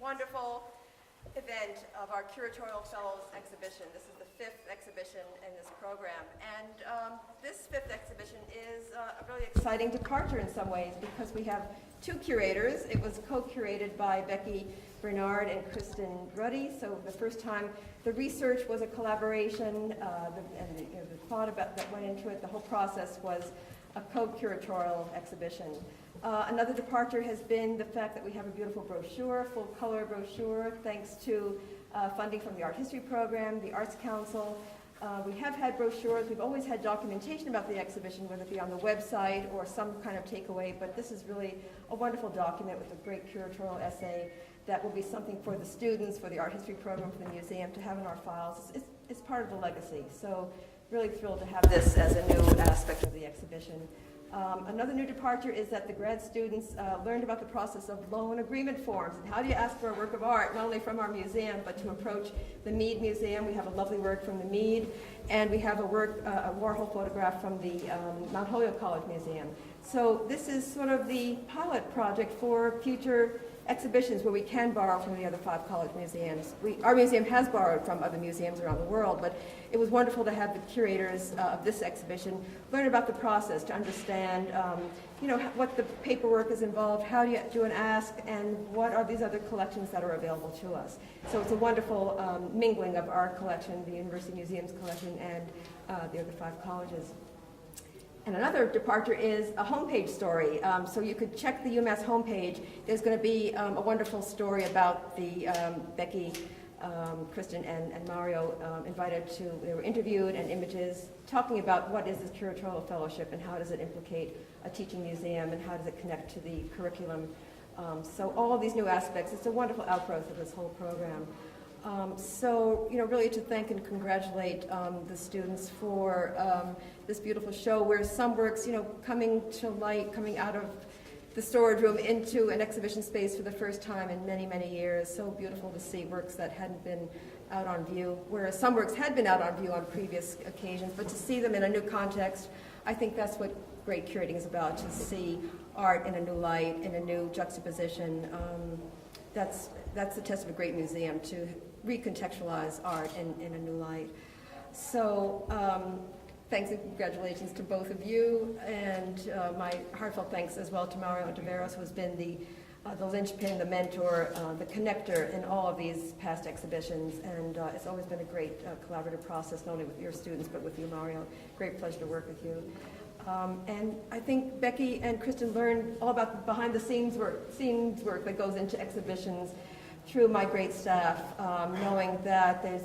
wonderful event of our Curatorial Fellows exhibition. This is the 5th exhibition in this program. And this 5th exhibition is a really exciting departure in some ways because we have 2 curators. It was co-curated by Becky Bernard and Kristen Rudy. So the first time the research was a collaboration, and the thought about that went into it, the whole process was a co-curatorial exhibition. Another departure has been the fact that we have a beautiful brochure, full color brochure, thanks to funding from the Art History Program, the Arts Council. We have had brochures, we've always had documentation about the exhibition, whether it be on the website or some kind of takeaway, but this is really a wonderful document with a great curatorial essay that will be something for the students, for the Art History Program, for the museum to have in our files. It's part of the legacy, so really thrilled to have this as a new aspect of the exhibition. Another new departure is that the grad students learned about the process of loan agreement forms and how do you ask for a work of art, not only from our museum, but to approach the Mead Museum. We have a lovely work from the Mead, and we have a work, a Warhol photograph from the Mount Holyoke College Museum. So this is sort of the pilot project for future exhibitions where we can borrow from the other 5 college museums. Our museum has borrowed from other museums around the world, but it was wonderful to have the curators of this exhibition learn about the process, to understand what the paperwork is involved, how do you do an ask, and what are these other collections that are available to us. So it's a wonderful mingling of our collection, the University Museum's collection, and the other 5 colleges. And another departure is a homepage story. So you could check the UMass homepage. There's going to be a wonderful story about the Becky, Kristen, and Mario they were interviewed, and images talking about what is this Curatorial Fellowship and how does it implicate a teaching museum and how does it connect to the curriculum. So all of these new aspects, it's a wonderful outgrowth of this whole program. Really to thank and congratulate the students for this beautiful show where some works, coming to light, coming out of the storage room into an exhibition space for the first time in many, many years. So beautiful to see works that hadn't been out on view, whereas some works had been out on view on previous occasions, but to see them in a new context, I think that's what great curating is about, to see art in a new light, in a new juxtaposition. That's the test of a great museum, to recontextualize art in a new light. So thanks and congratulations to both of you, and my heartfelt thanks as well to Mario Ontiveros, who has been the linchpin, the mentor, the connector in all of these past exhibitions, and it's always been a great collaborative process, not only with your students, but with you, Mario. Great pleasure to work with you. And I think Becky and Kristen learned all about the behind-the-scenes work that goes into exhibitions through my great staff, knowing that there's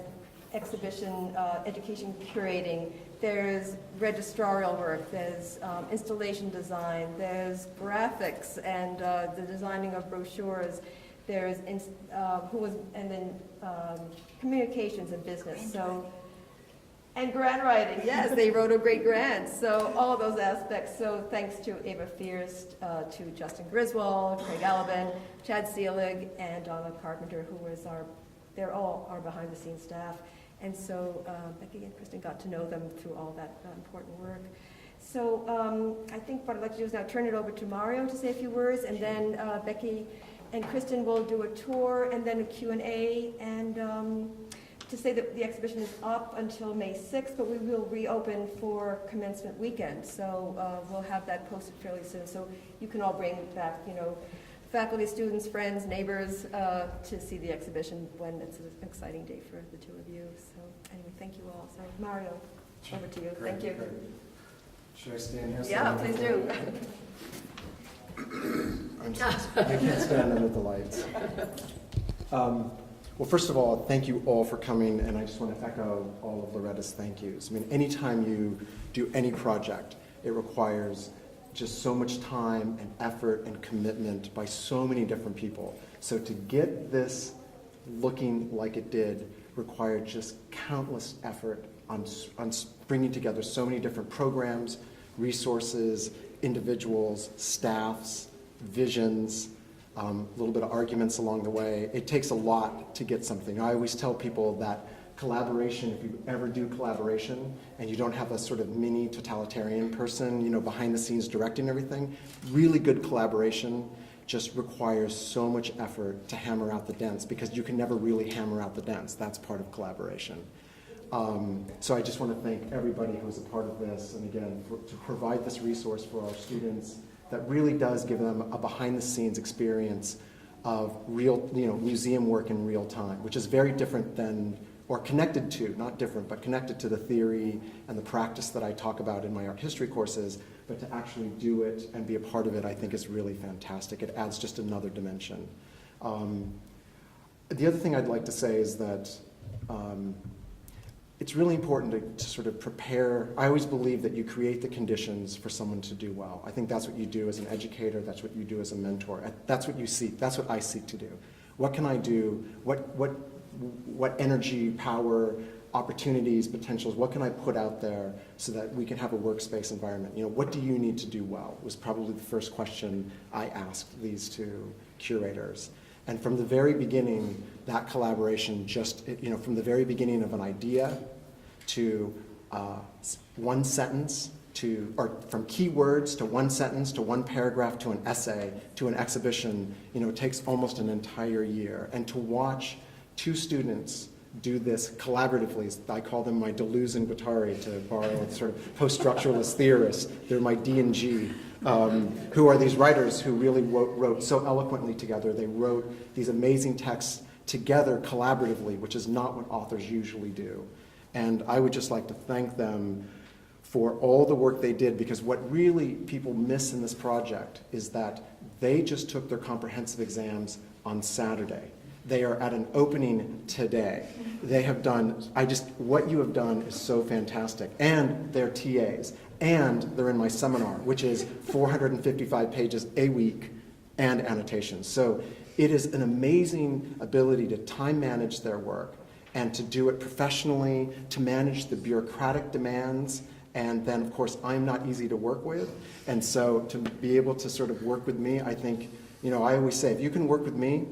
exhibition education curating, there's registrarial work, there's installation design, there's graphics and the designing of brochures, there's communications and business. And grant writing, yes, they wrote a great grant. So all of those aspects. So thanks to Ava Fierst, to Justin Griswold, Craig Alabin, Chad Seelig, and Donna Carpenter, they're all our behind-the-scenes staff. And so Becky and Kristen got to know them through all that important work. So I think what I'd like to do is now turn it over to Mario to say a few words, and then Becky and Kristen will do a tour, and then a Q&A, and to say that the exhibition is up until May 6th, but we will reopen for commencement weekend. So we'll have that posted fairly soon. So you can all bring back, faculty, students, friends, neighbors to see the exhibition when it's an exciting day for the 2 of you. So anyway, thank you all. So Mario, over to you. Great, thank you. great. Should I stand here? Yeah, please do. I can't stand under the lights. Well, first of all, thank you all for coming, and I just want to echo all of Loretta's thank yous. I mean, anytime you do any project, it requires just so much time and effort and commitment by so many different people. So to get this looking like it did required just countless effort on bringing together so many different programs, resources, individuals, staffs, visions, a little bit of arguments along the way. It takes a lot to get something. I always tell people that collaboration, if you ever do collaboration and you don't have a sort of mini totalitarian person, behind the scenes directing everything, really good collaboration just requires so much effort to hammer out the dents, because you can never really hammer out the dents. That's part of collaboration. So I just want to thank everybody who was a part of this, and again, to provide this resource for our students that really does give them a behind-the-scenes experience of real, museum work in real time, which is very different than, or connected to, not different, but connected to the theory and the practice that I talk about in my art history courses, but to actually do it and be a part of it, I think is really fantastic. It adds just another dimension. The other thing I'd like to say is that it's really important to sort of prepare. I always believe that you create the conditions for someone to do well. I think that's what you do as an educator, that's what you do as a mentor. That's what you seek, that's what I seek to do. What can I do? What energy, power, opportunities, potentials, what can I put out there so that we can have a workspace environment? What do you need to do well was probably the first question I asked these two curators. And from the very beginning, that collaboration just, from the very beginning of an idea to one sentence or from keywords to one sentence to one paragraph to an essay to an exhibition, it takes almost an entire year. And to watch two students do this collaboratively, I call them my Deleuze and Guattari, to borrow a sort of post-structuralist theorists. They're my D and G. Who are these writers who really wrote so eloquently together. They wrote these amazing texts together collaboratively, which is not what authors usually do. And I would just like to thank them for all the work they did, because what really people miss in this project is that they just took their comprehensive exams on Saturday. They are at an opening today. They have done, what you have done is so fantastic. And they're TAs. And they're in my seminar, which is 455 pages a week and annotations. So it is an amazing ability to time manage their work and to do it professionally, to manage the bureaucratic demands. And then, of course, I'm not easy to work with. And so to be able to sort of work with me, I think, I always say, if you can work with me,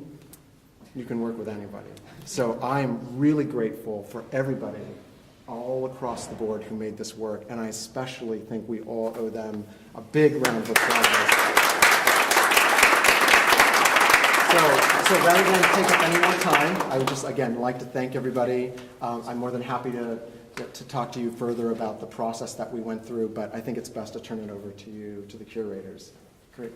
you can work with anybody. So I am really grateful for everybody all across the board who made this work, and I especially think we all owe them a big round of applause. So rather than take up any more time, I would just, again, like to thank everybody. I'm more than happy to talk to you further about the process that we went through, but I think it's best to turn it over to you, to the curators. Great.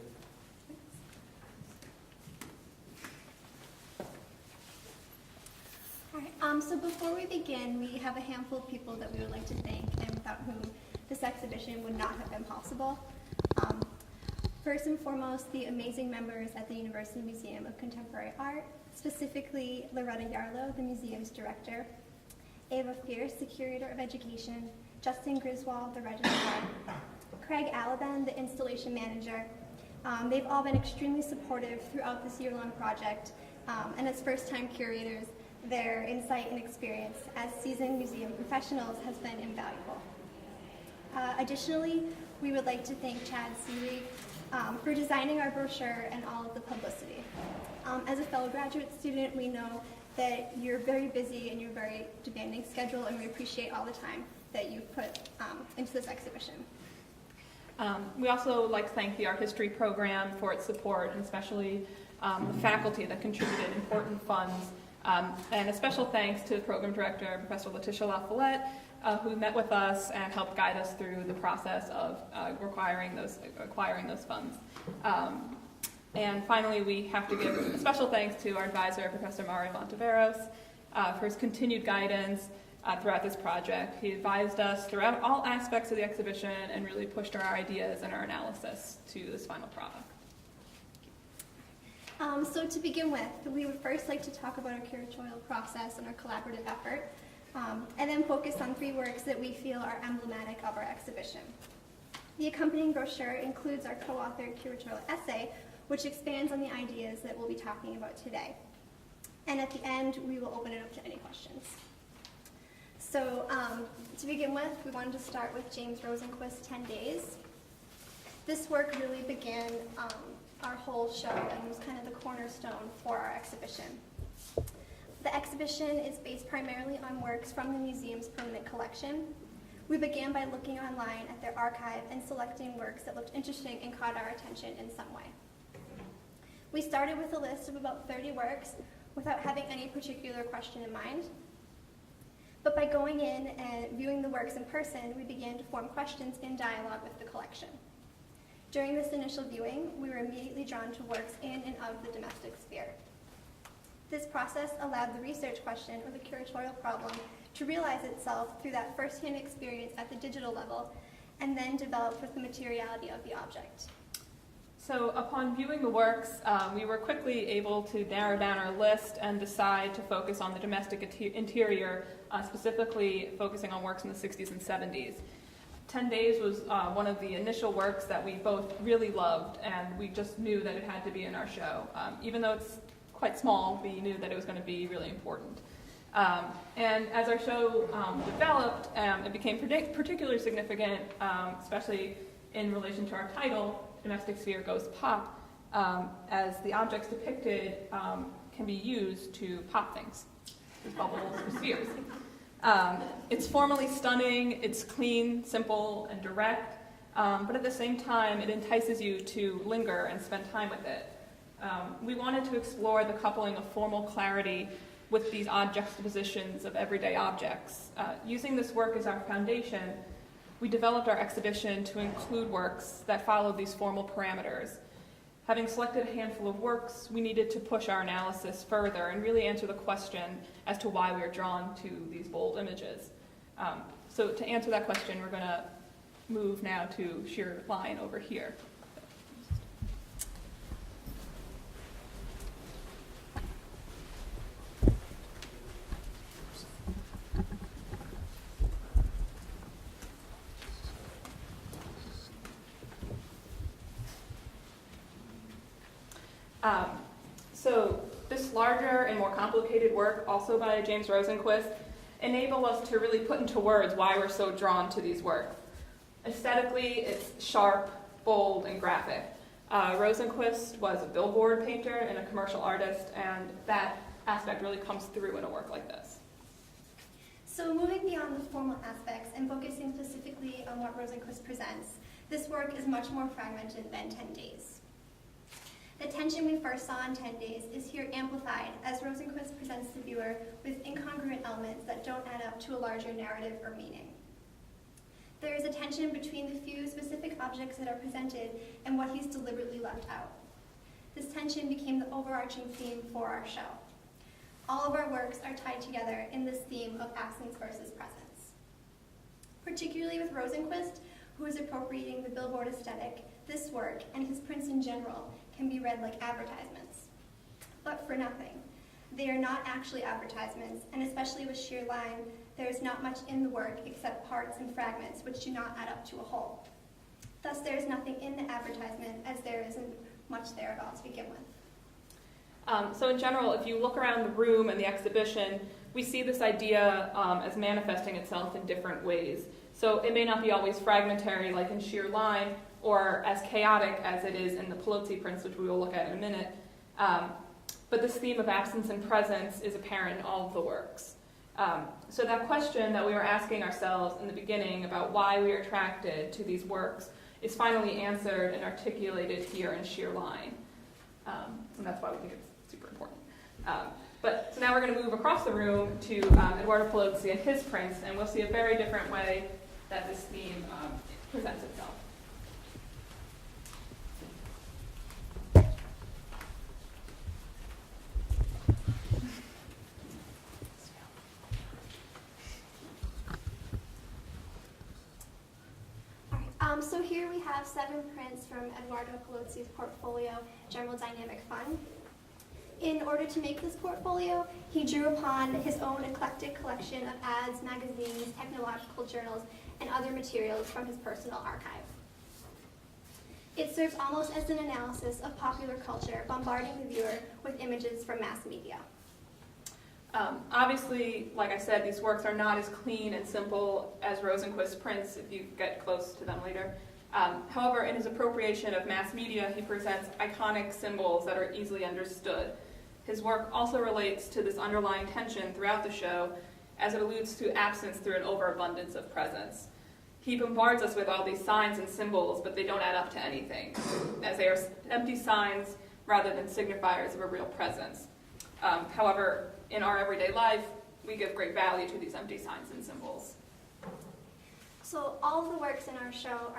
So before we begin, we have a handful of people that we would like to thank and without whom this exhibition would not have been possible. First and foremost, the amazing members at the University Museum of Contemporary Art, specifically Loretta Yarlow, the museum's director, Ava Fierce, the curator of education, Justin Griswold, the registrar, Craig Alaban, the installation manager. They've all been extremely supportive throughout this year-long project, and as first-time curators, their insight and experience as seasoned museum professionals has been invaluable. Additionally, we would like to thank Chad Seeley for designing our brochure and all of the publicity. As a fellow graduate student, we know that you're very busy and you're very demanding schedule, and we appreciate all the time that you've put into this exhibition. We also like to thank the art history program for its support, and especially the faculty that contributed important funds. And a special thanks to the program director, Professor Letitia LaFollette, who met with us and helped guide us through the process of acquiring those funds. And finally, we have to give a special thanks to our advisor, Professor Mario Monteveros, for his continued guidance throughout this project. He advised us throughout all aspects of the exhibition and really pushed our ideas and our analysis to this final product. So to begin with, we would first like to talk about our curatorial process and our collaborative effort, and then focus on 3 works that we feel are emblematic of our exhibition. The accompanying brochure includes our co-authored curatorial essay, which expands on the ideas that we'll be talking about today. And at the end, we will open it up to any questions. So to begin with, we wanted to start with James Rosenquist's 10 Days. This work really began our whole show and was kind of the cornerstone for our exhibition. The exhibition is based primarily on works from the museum's permanent collection. We began by looking online at their archive and selecting works that looked interesting and caught our attention in some way. We started with a list of about 30 works without having any particular question in mind. But by going in and viewing the works in person, we began to form questions in dialogue with the collection. During this initial viewing, we were immediately drawn to works in and of the domestic sphere. This process allowed the research question or the curatorial problem to realize itself through that first-hand experience at the digital level and then developed with the materiality of the object. So upon viewing the works, we were quickly able to narrow down our list and decide to focus on the domestic interior, specifically focusing on works in the 60s and 70s. 10 Days was one of the initial works that we both really loved, and we just knew that it had to be in our show. Even though it's quite small, we knew that it was going to be really important. And as our show developed, it became particularly significant, especially in relation to our title, Domestic Sphere Goes Pop, as the objects depicted can be used to pop things, bubbles or spheres. It's formally stunning, it's clean, simple, and direct, but at the same time, it entices you to linger and spend time with it. We wanted to explore the coupling of formal clarity with these odd juxtapositions of everyday objects. Using this work as our foundation, we developed our exhibition to include works that followed these formal parameters. Having selected a handful of works, we needed to push our analysis further and really answer the question as to why we were drawn to these bold images. So to answer that question, we're going to move now to Sheer Line over here. So this larger and more complicated work, also by James Rosenquist, enable us to really put into words why we're so drawn to these works. Aesthetically, it's sharp, bold, and graphic. Rosenquist was a billboard painter and a commercial artist, and that aspect really comes through in a work like this. So moving beyond the formal aspects and focusing specifically on what Rosenquist presents, this work is much more fragmented than 10 Days. The tension we first saw in 10 Days is here amplified as Rosenquist presents the viewer with incongruent elements that don't add up to a larger narrative or meaning. There is a tension between the few specific objects that are presented and what he's deliberately left out. This tension became the overarching theme for our show. All of our works are tied together in this theme of absence versus presence. Particularly with Rosenquist, who is appropriating the billboard aesthetic, this work, and his prints in general, can be read like advertisements. But for nothing. They are not actually advertisements, and especially with Sheer Line, there is not much in the work except parts and fragments which do not add up to a whole. Thus, there is nothing in the advertisement as there isn't much there at all to begin with. So in general, if you look around the room and the exhibition, we see this idea as manifesting itself in different ways. So it may not be always fragmentary like in Sheer Line, or as chaotic as it is in the Pelozzi prints, which we will look at in a minute. But this theme of absence and presence is apparent in all of the works. So that question that we were asking ourselves in the beginning about why we are attracted to these works is finally answered and articulated here in Sheer Line. And that's why we think it's super important. So now we're going to move across the room to Eduardo Pelozzi and his prints, and we'll see a very different way that this theme presents itself. So here we have 7 prints from Eduardo Pelozzi's portfolio, General Dynamic Fund. In order to make this portfolio, he drew upon his own eclectic collection of ads, magazines, technological journals, and other materials from his personal archive. It serves almost as an analysis of popular culture, bombarding the viewer with images from mass media. Obviously, like I said, these works are not as clean and simple as Rosenquist's prints if you get close to them later. However, in his appropriation of mass media, he presents iconic symbols that are easily understood. His work also relates to this underlying tension throughout the show, as it alludes to absence through an overabundance of presence. He bombards us with all these signs and symbols, but they don't add up to anything, as they are empty signs rather than signifiers of a real presence. However, in our everyday life, we give great value to these empty signs and symbols. So all of the works in our show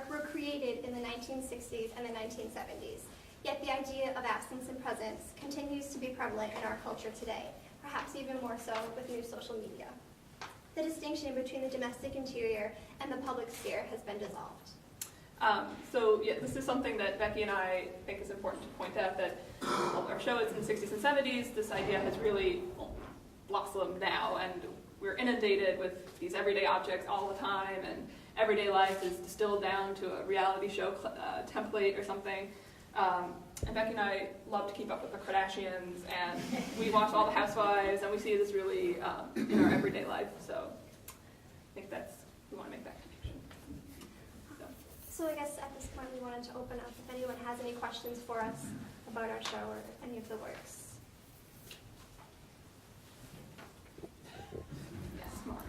were created in the 1960s and the 1970s. Yet the idea of absence and presence continues to be prevalent in our culture today, perhaps even more so with new social media. The distinction between the domestic interior and the public sphere has been dissolved. This is something that Becky and I think is important to point out, that our show is in the 60s and 70s. This idea has really blossomed now, and we're inundated with these everyday objects all the time, and everyday life is distilled down to a reality show template or something. And Becky and I love to keep up with the Kardashians, and we watch all the Housewives, and we see this really in our everyday life. So I think we want to make that connection. So I guess at this point we wanted to open up if anyone has any questions for us about our show or any of the works. Yes, Mark.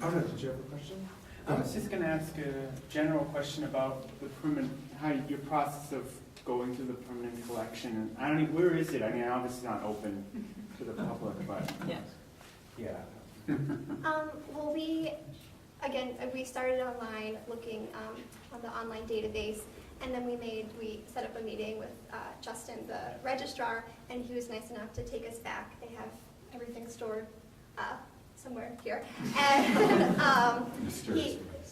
Oh, no, did you have a question? I was just going to ask a general question about the permanent, your process of going through the permanent collection. And I don't know, where is it? I mean, obviously not open to the public, but Yes. yeah. Well, we started online looking on the online database, and then we set up a meeting with Justin, the registrar, and he was nice enough to take us back. They have everything stored somewhere here. And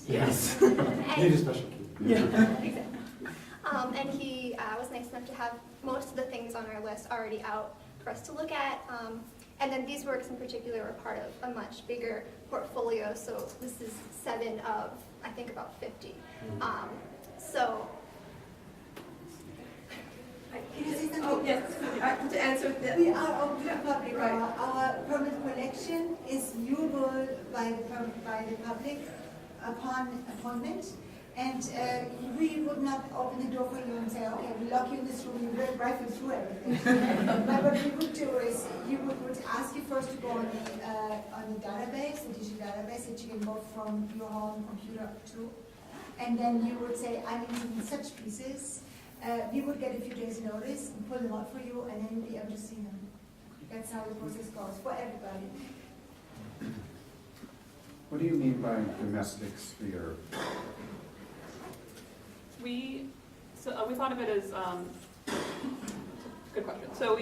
Yes. and, Need a special key. exactly. And he was nice enough to have most of the things on our list already out for us to look at. And then these works in particular were part of a much bigger portfolio. So this is 7 of, I think, about 50. So. Yes, to answer the. We are open to the public. Right. Our permanent collection is viewable by the public upon appointment. And we would not open the door for you and say, okay, we lock you in this room, you will rifle through everything. But what we would do is, would ask you first to go on the database, the digital database that you can go from your home computer to. And then you would say, I'm interested in such pieces. We would get a few days' notice and pull them out for you, and then you'll be able to see them. That's how the process goes for everybody. What do you mean by domestic sphere? We thought of it as good question. So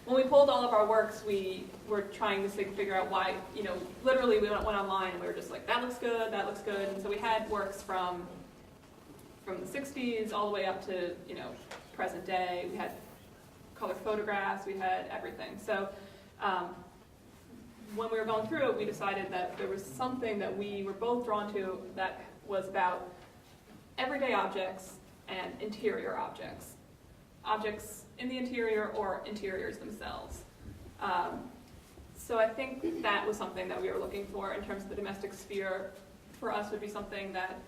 when we pulled all of our works, we were trying to figure out why. Literally we went online and we were just like, that looks good, and so we had works from the 60s all the way up to present day. We had color photographs, we had everything. So when we were going through it, we decided that there was something that we were both drawn to that was about everyday objects and interior objects. Objects in the interior or interiors themselves. So I think that was something that we were looking for in terms of the domestic sphere. For us would be something that,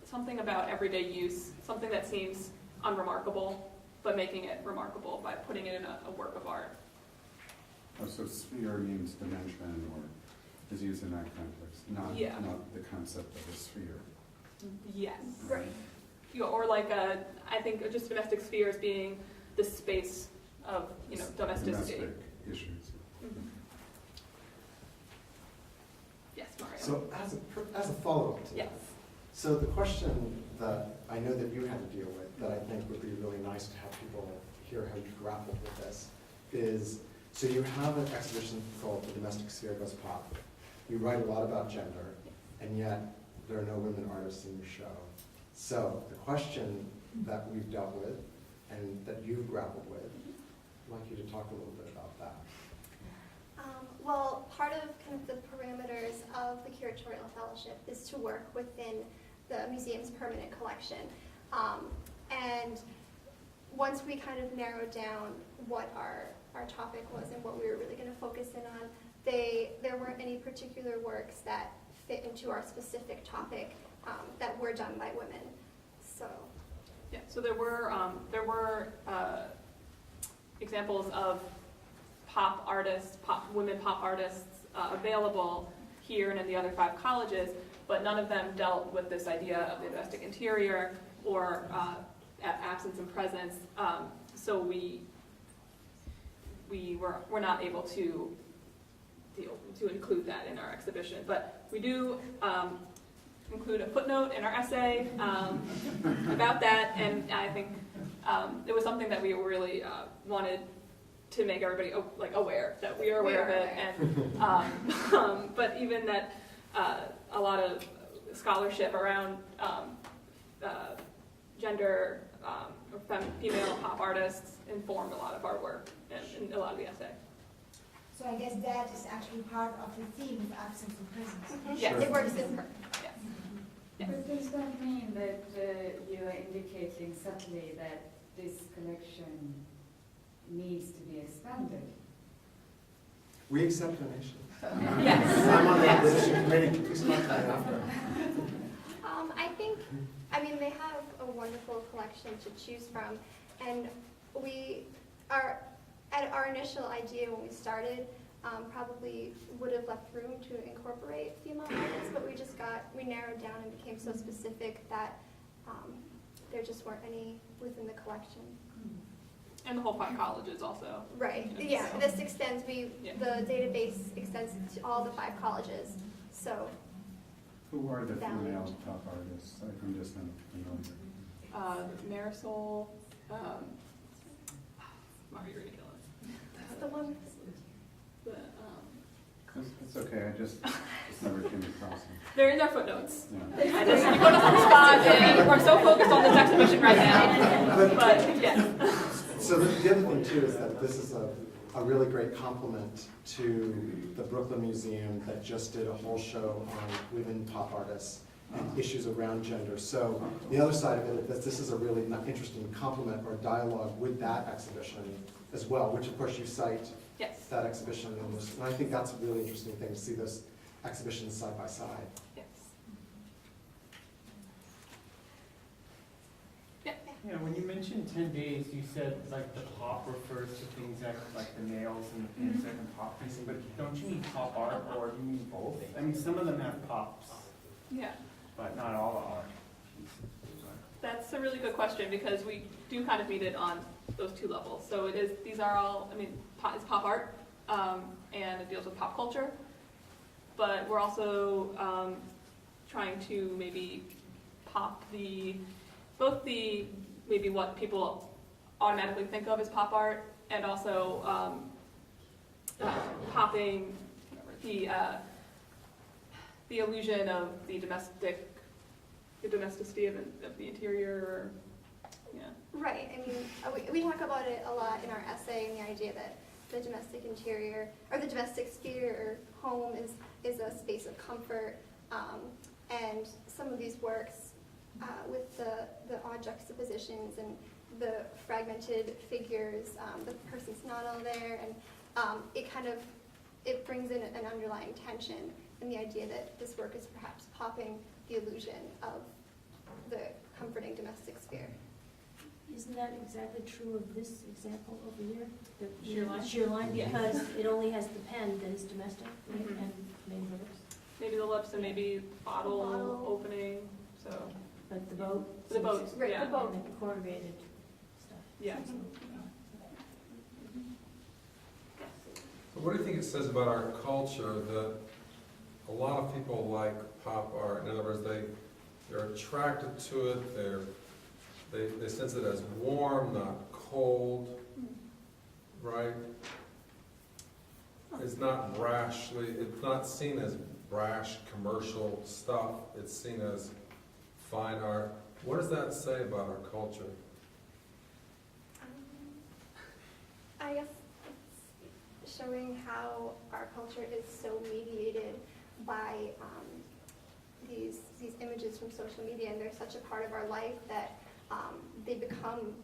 something about everyday use, something that seems unremarkable, but making it remarkable by putting it in a work of art. Oh, so sphere means dimension, or is used in that context, not the concept of a sphere. Yes. Right. Or like I think just domestic sphere as being the space of domesticity. Domestic issues. Mm-hmm. Yes, Mario. So as a follow-up to Yes. that, so the question that I know that you had to deal with, that I think would be really nice to have people hear how you grappled with this, is, so you have an exhibition called The Domestic Sphere Goes Pop. You write a lot about gender, and yet there are no women artists in your show. So the question that we've dealt with and that you've grappled with, I'd like you to talk a little bit about that. Well, part of kind of the parameters of the Curatorial Fellowship is to work within the museum's permanent collection. And once we kind of narrowed down what our topic was and what we were really going to focus in on, there weren't any particular works that fit into our specific topic that were done by women. So. Yeah. So there were examples of women pop artists available here and in the other 5 colleges, but none of them dealt with this idea of the domestic interior or absence and presence. So we're not able to include that in our exhibition, but we do include a footnote in our essay about that, and I think it was something that we really wanted to make everybody aware that we are aware of it, and but even that a lot of scholarship around gender or female pop artists informed a lot of our work and a lot of the essay. So I guess that is actually part of the theme of absence and presence. Yes. It works in Yes. But does that mean that you are indicating subtly that this collection needs to be expanded? We accept donations. Yes. I'm on the acquisition committee. Please contact me after. I mean, they have a wonderful collection to choose from, and our initial idea when we started probably would have left room to incorporate female artists, but we narrowed down and became so specific that there just weren't any within the collection. And the whole 5 colleges also. Right, And yeah, so- this extends, Yeah. the database extends to all the 5 colleges, so. Who are the Valid. female top artists? I'm just not familiar. Marisol, Mario Ridiculous. That's the one. It's okay, I just never came across them. They're in their footnotes. Yeah. You put us on the spot, and we're so focused on this exhibition right now. But yes. So the other thing too is that this is a really great compliment to the Brooklyn Museum that just did a whole show on women pop artists and issues around gender. So the other side of it is that this is a really interesting complement or dialogue with that exhibition as well, which of course you cite Yes. that exhibition. And I think that's a really interesting thing to see those exhibitions side by side. Yes. Yeah, when you mentioned 10 days, you said like the pop refers to things like the nails and the pins that can pop piecing, but don't you mean pop art or do you mean both? I mean, some of them have pops, Yeah. but not all are. That's a really good question because we do kind of meet it on those 2 levels. So these are all, it's pop art and it deals with pop culture, but we're also trying to maybe pop both the maybe what people automatically think of as pop art and also popping the illusion of the domesticity of the interior. Yeah. Right, I mean, we talk about it a lot in our essay, and the idea that the domestic interior, or the domestic sphere or home is a space of comfort, and some of these works with the odd juxtapositions and the fragmented figures, the person's not all there, and it brings in an underlying tension, and the idea that this work is perhaps popping the illusion of the comforting domestic sphere. Isn't that exactly true of this example over here? The Sheer line? sheer line, Yeah. because it only has the pen that is domestic, right, Mhm. and main rivers. Maybe the lips and maybe bottle Bottle. opening. So But the boat. the boat, Right, yeah, the boat. And the corrugated stuff. yeah. So what do you think it says about our culture that a lot of people like pop art? In other words, they're attracted to it. They sense it as warm, not cold, right? It's not it's not seen as brash commercial stuff. It's seen as fine art. What does that say about our culture? I guess it's showing how our culture is so mediated by these images from social media, and they're such a part of our life that they become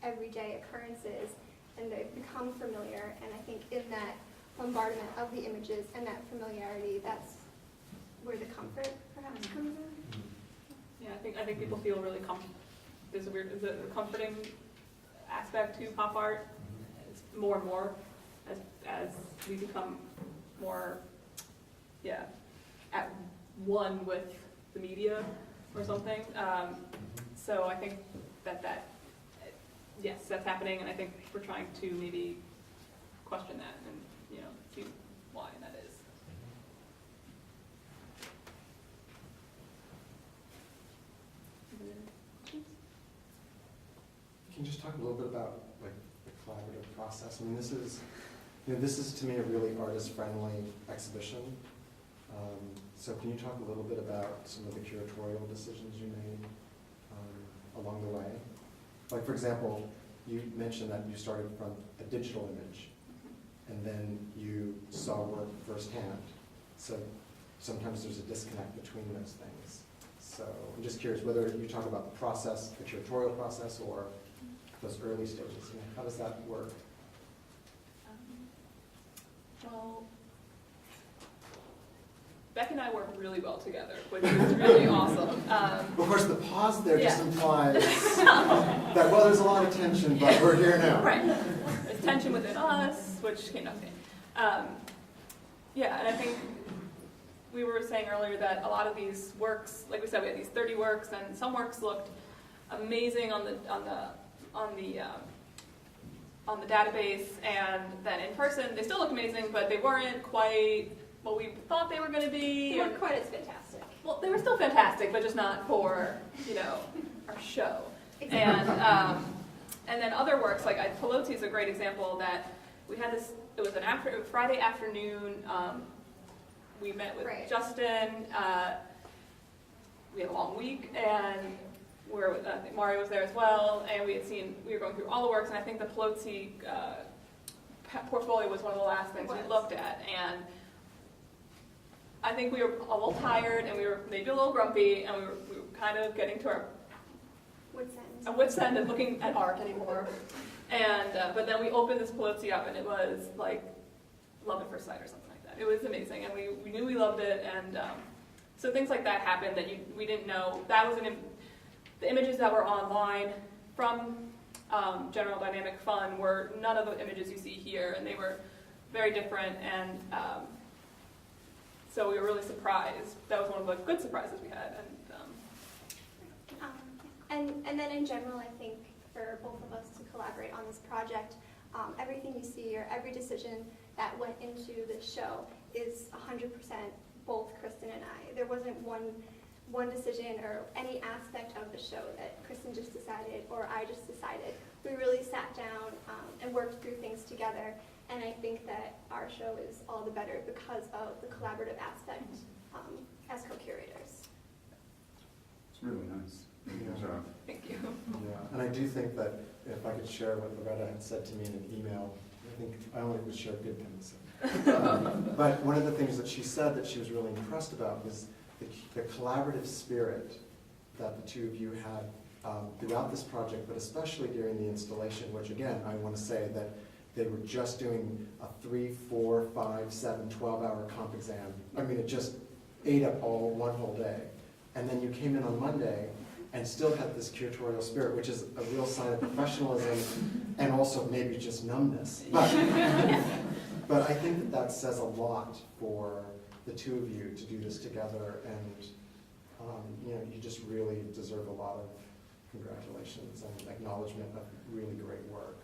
everyday occurrences, and they become familiar. And I think in that bombardment of the images and that familiarity, that's where the comfort perhaps comes in. Yeah, I think people feel really there's a comforting aspect to pop art. It's more and more as we become more, at one with the media or something. So I think yes, that's happening, and I think we're trying to maybe question that and, see why that is. Can you just talk a little bit about like the collaborative process? I mean, this is to me a really artist-friendly exhibition. So can you talk a little bit about some of the curatorial decisions you made along the way? Like, for example, you mentioned that you started from a digital image, and then you saw work firsthand. So sometimes there's a disconnect between those things. So I'm just curious whether you talk about the process, the curatorial process, or those early stages. I mean, how does that work? Well, Beck and I work really well together, which is really awesome. Of course, the pause there just Yeah. implies that, well, there's a lot of tension, but we're here now. Right. There's tension within us, which came up. Yeah, and I think we were saying earlier that a lot of these works, like we said, we had these 30 works, and some works looked amazing on the database, and then in person they still look amazing, but they weren't quite what we thought they were going to be. They weren't quite as fantastic. Well, they were still fantastic, but just not for our show. Exactly. And then other works, like Pelosi is a great example that we had this. It was a Friday afternoon. We met with Right. Justin. We had a long week, and I think Mario was there as well. And we were going through all the works, and I think the Pelosi portfolio was one of the last things we looked at. And I think we were a little tired, and we were maybe a little grumpy, and we were kind of getting to our wit's end of looking at art anymore. And but then we opened this Pelosi up, and it was like love at first sight or something like that. It was amazing, and we knew we loved it, and so things like that happened that we didn't know. That was the images that were online from General Dynamic Fun were none of the images you see here, and they were very different, and so we were really surprised. That was one of the good surprises we had. And then in general, I think for both of us to collaborate on this project, everything you see or every decision that went into this show is 100% both Kristen and I. There wasn't one decision or any aspect of the show that Kristen just decided or I just decided. We really sat down and worked through things together, and I think that our show is all the better because of the collaborative aspect as co-curators. It's really nice. Good job. Thank you. Yeah, and I do think that if I could share what Loretta had said to me in an email, I think I only would share good things. But one of the things that she said that she was really impressed about was the collaborative spirit that the two of you had throughout this project, but especially during the installation, which again, I want to say that they were just doing a 3, 4, 5, 7, 12-hour comp exam. I mean, it just ate up one whole day. And then you came in on Monday and still had this curatorial spirit, which is a real sign of professionalism and also maybe just numbness. But I think that says a lot for the two of you to do this together, and you just really deserve a lot of congratulations and acknowledgement of really great work.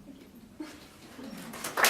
Thank you.